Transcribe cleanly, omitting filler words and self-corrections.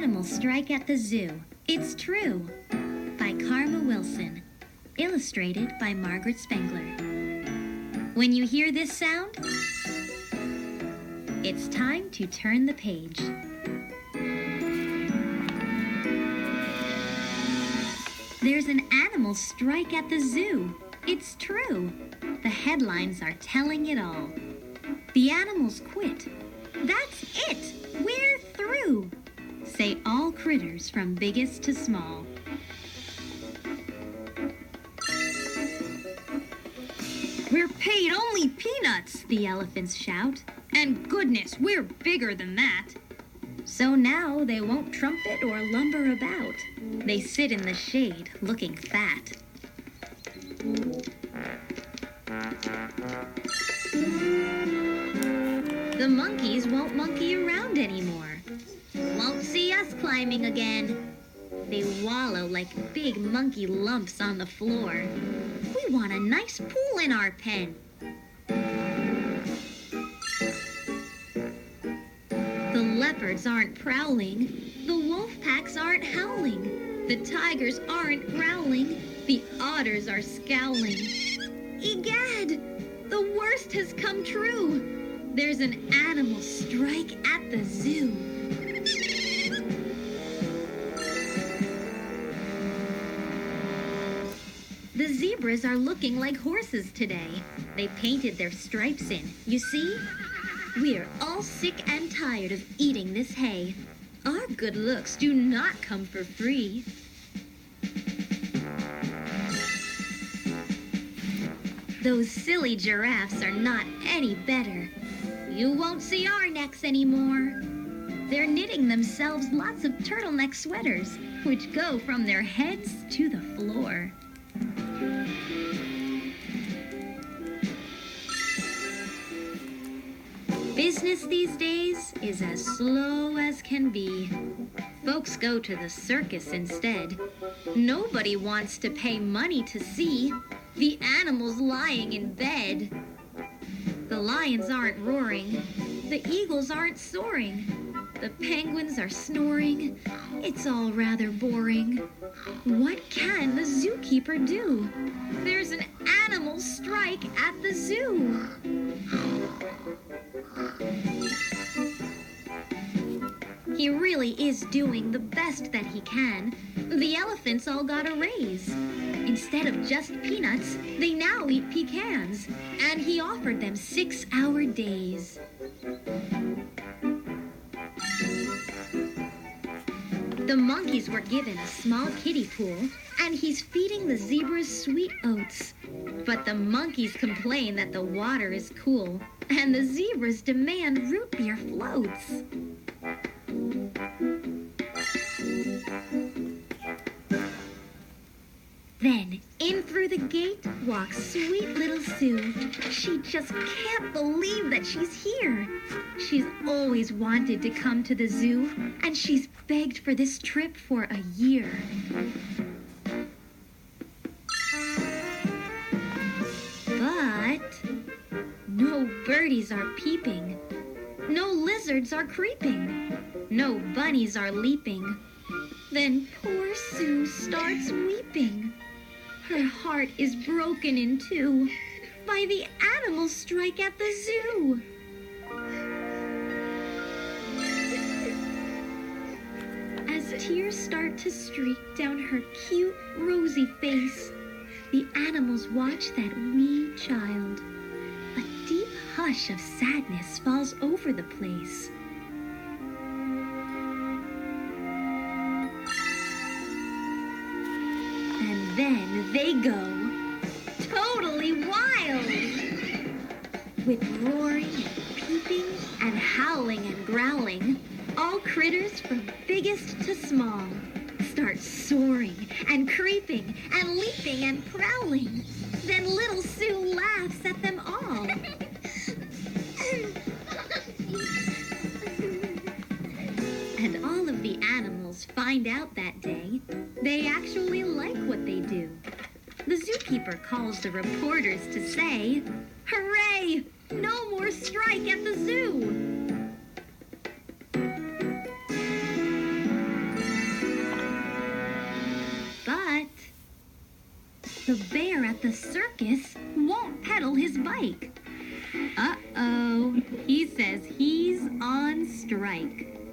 animal strike at the zoo. It's true. By Karma Wilson. Illustrated by Margaret Spengler. When you hear this sound, it's time to turn the page. There's an animal strike at the zoo. It's true. The headlines are telling it all. The animals quit. That's it. We're through. Say all critters from biggest to small. We're paid only peanuts, the elephants shout. And goodness, we're bigger than that. So now they won't trumpet or lumber about. They sit in the shade, looking fat. The monkeys won't monkey around anymore. Won't see us climbing again. They wallow like big monkey lumps on the floor. We want a nice pool in our pen. The leopards aren't prowling. The wolf packs aren't howling. The tigers aren't growling. The otters are scowling. Egad! The worst has come true. There's an animal strike at the zoo. The zebras are looking like horses today. They painted their stripes in, you see? We're all sick and tired of eating this hay. Our good looks do not come for free. Those silly giraffes are not any better. You won't see our necks anymore. They're knitting themselves lots of turtleneck sweaters, which go from their heads to the floor. Business these days is as slow as can be. Folks go to the circus instead. Nobody wants to pay money to see the animals lying in bed. The lions aren't roaring. The eagles aren't soaring. The penguins are snoring. It's all rather boring. What can the zookeeper do? There's an animal strike at the zoo. He really is doing the best that he can. The elephants all got a raise. Instead of just peanuts, they now eat pecans. And he offered them 6-hour days. The monkeys were given a small kiddie pool, and he's feeding the zebras sweet oats. But the monkeys complain that the water is cool, and the zebras demand root beer floats. Then, in through the gate walks sweet little Sue. She just can't believe that she's here. She's always wanted to come to the zoo, and she's begged for this trip for a year. But no birdies are peeping. No lizards are creeping. No bunnies are leaping. Then poor Sue starts weeping. Her heart is broken in two by the animal strike at the zoo. As tears start to streak down her cute, rosy face, the animals watch that wee child. A deep hush of sadness falls over the place. And then they go totally wild. With roaring and peeping and howling and growling, all critters from biggest to small start soaring and creeping and leaping and prowling. Then little Sue laughs at them all. And all of the animals find out that day they actually like what they do. The zookeeper calls the reporters to say, "Hooray! No more strike at the zoo!" The bear at the circus won't pedal his bike. Uh-oh, he says he's on strike.